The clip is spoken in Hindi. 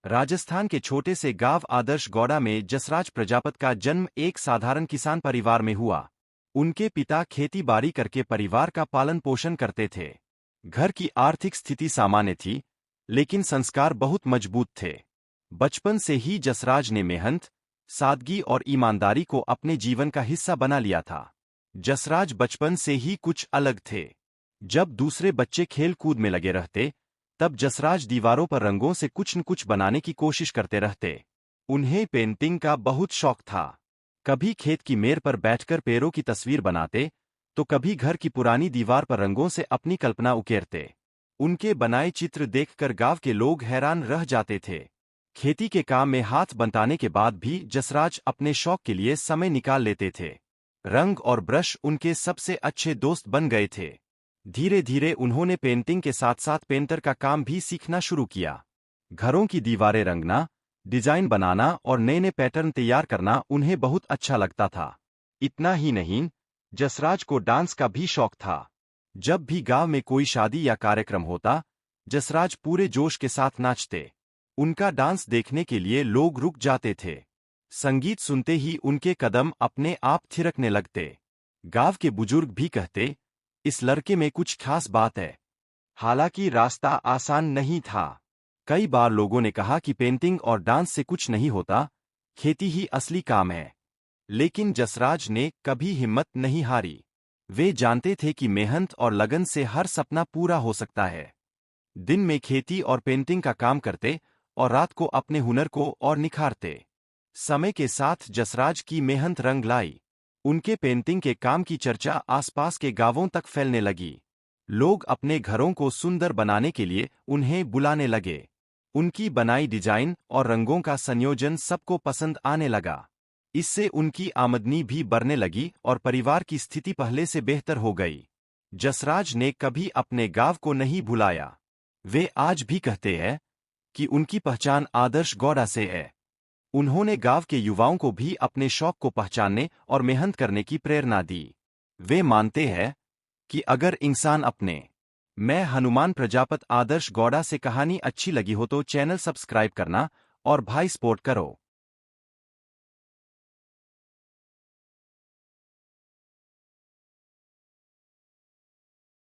राजस्थान के छोटे से गांव आदर्श गौड़ा में जसराज प्रजापत का जन्म एक साधारण किसान परिवार में हुआ। उनके पिता खेती बाड़ी करके परिवार का पालन पोषण करते थे। घर की आर्थिक स्थिति सामान्य थी, लेकिन संस्कार बहुत मजबूत थे। बचपन से ही जसराज ने मेहनत, सादगी और ईमानदारी को अपने जीवन का हिस्सा बना लिया था। जसराज बचपन से ही कुछ अलग थे। जब दूसरे बच्चे खेल कूद में लगे रहते, तब जसराज दीवारों पर रंगों से कुछ न कुछ बनाने की कोशिश करते रहते। उन्हें पेंटिंग का बहुत शौक था। कभी खेत की मेड़ पर बैठकर पेड़ों की तस्वीर बनाते, तो कभी घर की पुरानी दीवार पर रंगों से अपनी कल्पना उकेरते। उनके बनाए चित्र देखकर गांव के लोग हैरान रह जाते थे। खेती के काम में हाथ बंटाने के बाद भी जसराज अपने शौक के लिए समय निकाल लेते थे। रंग और ब्रश उनके सबसे अच्छे दोस्त बन गए थे। धीरे धीरे उन्होंने पेंटिंग के साथ साथ पेंटर का काम भी सीखना शुरू किया। घरों की दीवारें रंगना, डिजाइन बनाना और नए नए पैटर्न तैयार करना उन्हें बहुत अच्छा लगता था। इतना ही नहीं, जसराज को डांस का भी शौक था। जब भी गांव में कोई शादी या कार्यक्रम होता, जसराज पूरे जोश के साथ नाचते। उनका डांस देखने के लिए लोग रुक जाते थे। संगीत सुनते ही उनके कदम अपने आप थिरकने लगते। गांव के बुजुर्ग भी कहते, इस लड़के में कुछ खास बात है। हालांकि रास्ता आसान नहीं था। कई बार लोगों ने कहा कि पेंटिंग और डांस से कुछ नहीं होता, खेती ही असली काम है। लेकिन जसराज ने कभी हिम्मत नहीं हारी। वे जानते थे कि मेहनत और लगन से हर सपना पूरा हो सकता है। दिन में खेती और पेंटिंग का काम करते और रात को अपने हुनर को और निखारते। समय के साथ जसराज की मेहनत रंग लाई। उनके पेंटिंग के काम की चर्चा आसपास के गांवों तक फैलने लगी। लोग अपने घरों को सुंदर बनाने के लिए उन्हें बुलाने लगे। उनकी बनाई डिजाइन और रंगों का संयोजन सबको पसंद आने लगा। इससे उनकी आमदनी भी बढ़ने लगी और परिवार की स्थिति पहले से बेहतर हो गई। जसराज ने कभी अपने गांव को नहीं भुलाया। वे आज भी कहते हैं कि उनकी पहचान आदर्श गौड़ा से है। उन्होंने गांव के युवाओं को भी अपने शौक को पहचानने और मेहनत करने की प्रेरणा दी। वे मानते हैं कि अगर इंसान अपने मैं हनुमान प्रजापत आदर्श गौड़ा से कहानी अच्छी लगी हो तो चैनल सब्सक्राइब करना और भाई सपोर्ट करो।